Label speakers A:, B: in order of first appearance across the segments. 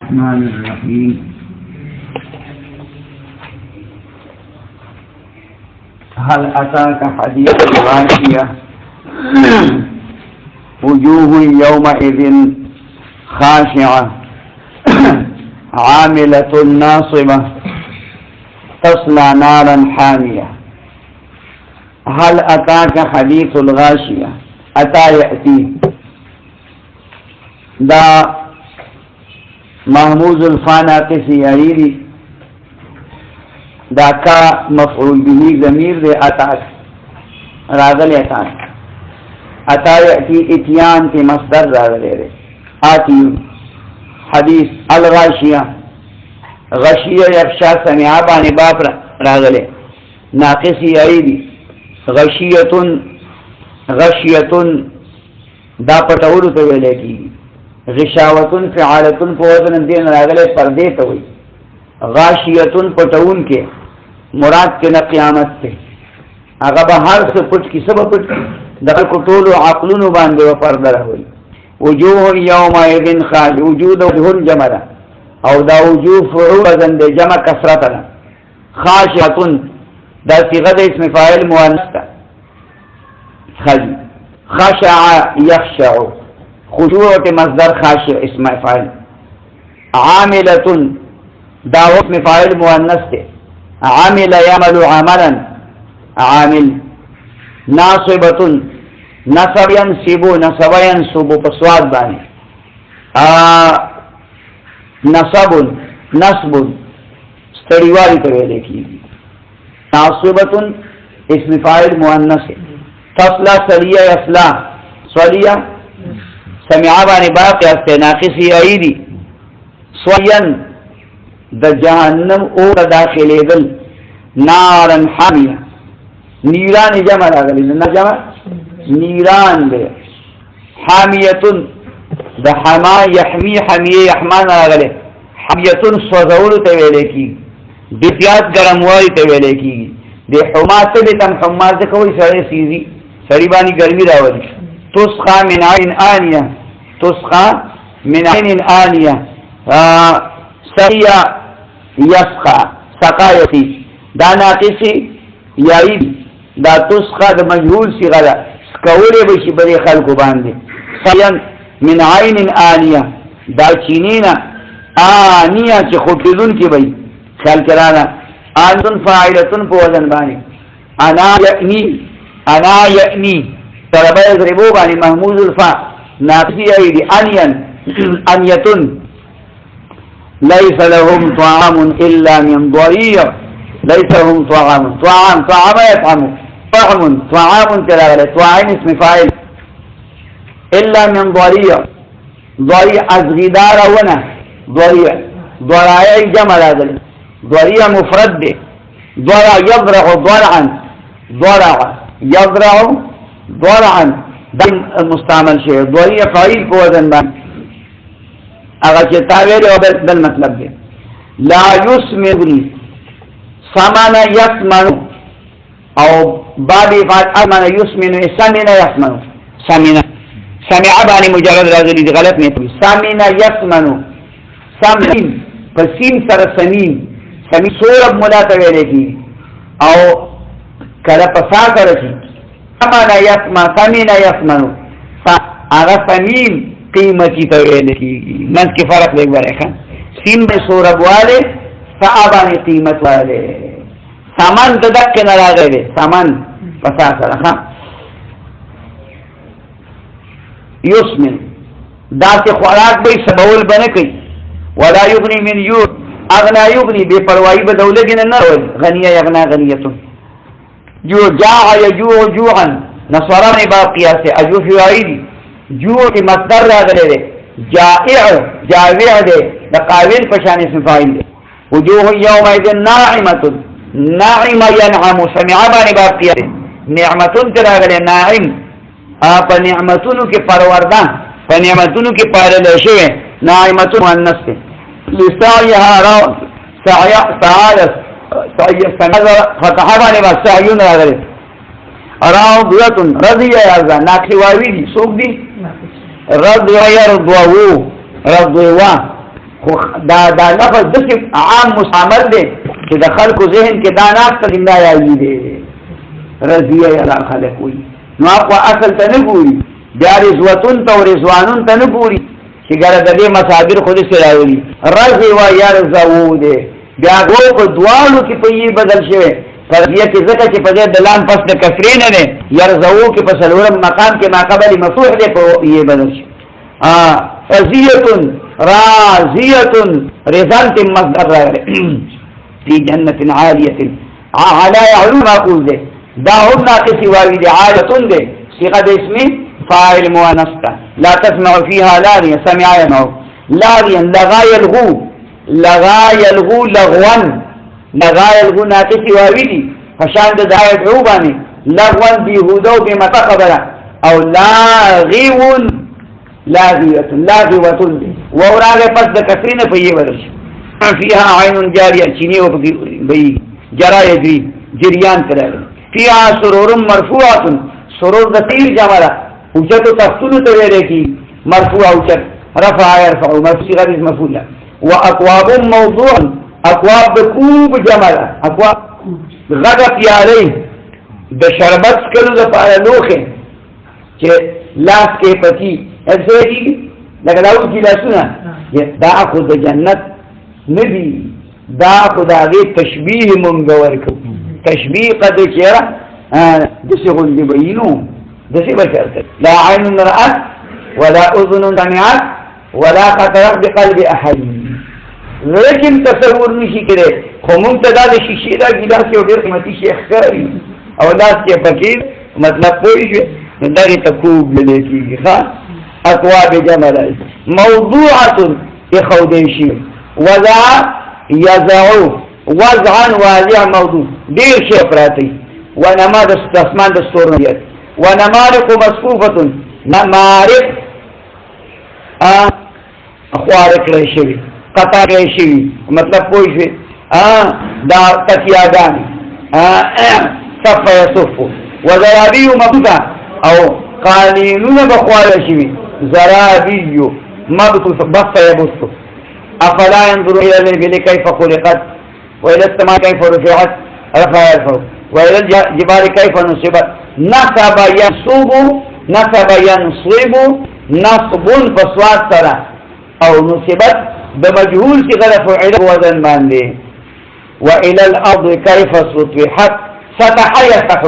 A: الرحمن الرحيم. هل أتاك حديث الغاشية وجوه يومئذ خاشعة عاملة ناصبة تصلى نارا حامية. هل أتاك حديث الغاشية. أتى يأتي دا محمود الفانا قسی عیری دا کا مفعول به ضمیر دے اتاک راغل اتا یأتی اتیان کے مصدر راغل دے آتی حدیث الغاشیہ غشیہ یفشا سمعا بانی باپ راغل ناقسی عیری غشیتن دا پتاولو تو ویلے کی غشاوتن فعالتن فوزن دین راغلے پردے تو ہوئی غاشیتن پتون کے مراد کے نہ قیامت سے اگر بہار سے پٹ کی سب پٹ کی دخل کو طول و عقلن باندے و پردہ ہوئی. وجوہ یوم ایدن خاش وجود وجہن جمع او دا وجوہ فعول زند جمع کسرتنا خاشعتن دا صیغہ اسم فاعل مؤنث خشع یخشع خشوع مصدر خاشع اسم فاعل. عاملتن دا اسم فاعل مؤنث تے عامل یعمل عملا عامل. ناصبتن نصب ینصبو نصب ینصبو پسواد بانی نصبن نصبن ستڑیوالی کرے دیکھی. ناصبتن اسم فاعل مؤنث تصلا صلیہ یصلا صلیہ سمعا بانی باقی استے ناقصی عیدی سوین دا جہنم اور داخل دل نارن حامیہ نیران جمع راگلی جمع نیران دے حامیتن دا حما یحمی حمیه یحمان راگلی حمیتن سوزول تویلے کی دیتیات گرموالی تویلے کی دے حمات بیتن حمات دے کوئی سڑے سیزی سڑی بانی گرمی راولی. تسخى من عين آنية تسخى من عين آنية سقيا يسقى سقا يسقي دا ناقصي يعيد دا تسخى دا مجهول صيغة سكولي بشي بدي خلقو باندي. سقيا من عين آنية دا چينينا آنية چه خطلون کی بي خیال کرانا آنتن فاعلتن پوزن باني انا يأني طلبہ اضربو بانی محمود الفا ناقصی ایدی انیتن لیس لهم طعام الا من ضریع لیس لهم طعام طعام یطعمو طعام تلاغلے طعام اسم فائل الا من ضریع ضریع از غدار ونا ضریع ضرائع جمع لازل ضریع مفرد دے ضرع یضرع ضرعا ضرع یضرع ضرعا دن مستعمل شيء ضريع فعيل کو وزن بان اگر چه تاویل و بل مطلب دے لا يسمن سمن يسمن او بابی فات امن يسمن سمن يسمن سمع بانی مجرد رازلی دی غلط نہیں توی سمن يسمن سمن پسیم سر سمین سورب ملا تویلے کی او کلا پسا کرچی سمن یسمن آغا سمین قیمتی تویل کی منز کی فرق دیکھ بارے خان سین بے سورب والے سعبانی قیمت والے سامان ددک کے نرا گئے سامان پسا سر خان. یسمن دا سے خوراک بھئی سبول بنکی ولا یغنی من یور اغنا یغنی بے پروائی بدولگی نہ غنیہ یغنا غنیتن جو جاع یجوع جوعا نصران باقیہ سے اجو فیعیدی جوع کی مصدر راگلے دے جائع دے دقاویل پشان اسم فائل دے. وجوہ یوم ایدن ناعمت ناعم ینعم سمعا بانی باقیہ دے نعمتن تراگلے ناعم پا نعمتنو کے پروردان پا نعمتنو کے پارلشوے ناعمتن مؤنث دے لسعیہا راو سعایس فتحبانی با سعیون راگلے راضیتن رضی ارزا ناکسی واوی دی سوک دی رضی یرضوو رضووا دا لفظ دسی عام مستعمل دے کہ دا خلق و ذہن کے دانات تا زندہ آئی دے رضیہ یا خلق ہوئی نو اقوى اصل تا نگوری بیا رضوتون تا و رضوانون تا نگوری کہ گرد دے مصابر خود سے راولی رضی و یرزو دے بیا گو کو دوالو کی پا یہ بدل شوے فرضیہ کی ذکر کی پا دلان پس دا کسرین نے یرزو کی پس الورم مقام کے ماقبل مفتوح دے پا یہ بدل شوے رضیتن راضیتن رضانت مصدر رہے فی جنت عالیت علی علوم معقول دے دا هم ناقصی واوی دے عالتن دے صيغة اسم فاعل مؤنث لا تسمع فيها لاغيا سمع يسمع لاغيا لغا يلغو لغوا ناقصي واويدي فشان د دایت عوبانی لغوا بيهودو بمتقبلا او لاغية ووراغ پس د کسرین فيه ورش فيها عين جارية چيني او بي جرا يجري جريان کرے فيها سرور مرفوعة سرور د تیر جمع اوچت تختون تویرے کی مرفوع اوچت رفع يرفع مرفوع غیر مفعول واقواب موضوع اقواب بکوب جمع اقواب غدت علیه د شربت کلو د پاره لوخه چې لاس کې پتی ایسے کی لکه لاو کی لاسونه دا خو د جنت نبی دا خدای تشبیه مونږ ورکو تشبیه قد چیرې دسی غل بینو دسی بشرت لا عين رأت ولا اذن سمعت ولا خطر بقلب احد لیکن تصور نشي کړي خو مونږ ته دا شیشه دا ګلاس یو ډېر قیمتي شیخ کوي او لاس کې فقیر مطلب پوي شي دا تکوب لکېږي ها اقواب جمل موضوعه اخوديشي وذا يزعو وضعا واضع موضوع ډېر شي پراتی ونماد اسمان دستور نیت ونمارق مصفوفة نمارق خوارق رشوی قطع رشوی مطلب پوشوی دا تکیادانی صف یصفو وزرابیو مبتا او قانینون بخوار رشوی زرابیو مبتو بخت یبستو افلا ينظروا الى الابل كيف خلقت والى السماء كيف رفعت رفع يرفع والى الجبال كيف نصبت نصب ينصب نصب فصوات سرا او نصبت بمجهول في غلف علم وزن باندې والى الارض كيف سطحت سطح يفتح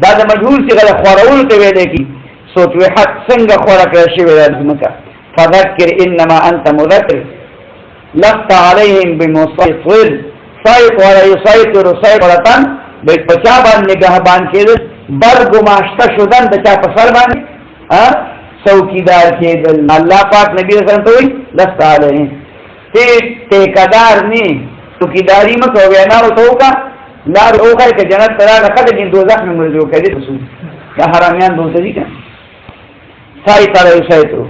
A: دا د مجهول في غلف خورول ته ویل کی سطحت څنګه خورا کړی شوی راځمکه فذكر انما انت مذكر لست عليهم بمسيطر سيط ولا يسيطر سيطرة بچا باندې نگهبان کېدل بل گماشته شدن د چا په سر باندې څوکیدار کېدل الله پاک نبی رسول ته وایي لست علیهم ته قدار نه څوکیداری مکو وینا او توکا لار اوګه کې جنت ترا نه کده چې دوزخ مې مرجو کړي رسول دا حرامیان دوته دي کنه سایت علی سایتو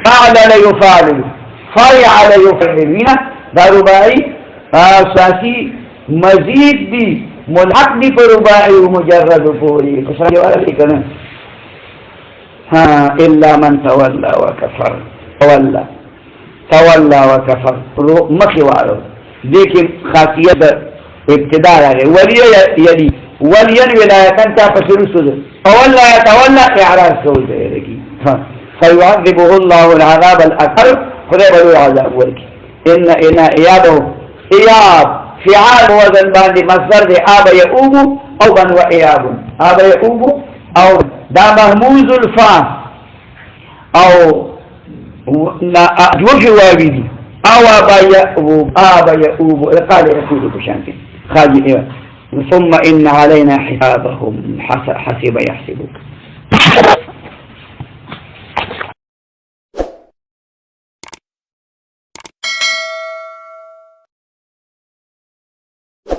A: فعل لا يفعل فعل يفعل دا رباعی اساسی مزید دی ملحق دی پر رباعی و مجرد پوری قصر جوارا لیکن الا من تولا وکفر تولا وکفر مخی وارو دیکن خاصیت ابتدار آگئے ولی ولایتن تا پسر سوز اولا یتولا اعراض سوز دے رکی فیعذبه اللہ العذاب الاکبر خدا بلو عذاب ورکی ان ایابه ایاب فعال وزن باندې مصدر دی آب یعوب او بن و ایاب آب یعوب او دا محموز الفا او جوش واوی دی او آب یعوب قال رسول بشانتی خاجی ایوه ثم ان علينا حسابهم حسب يحسبك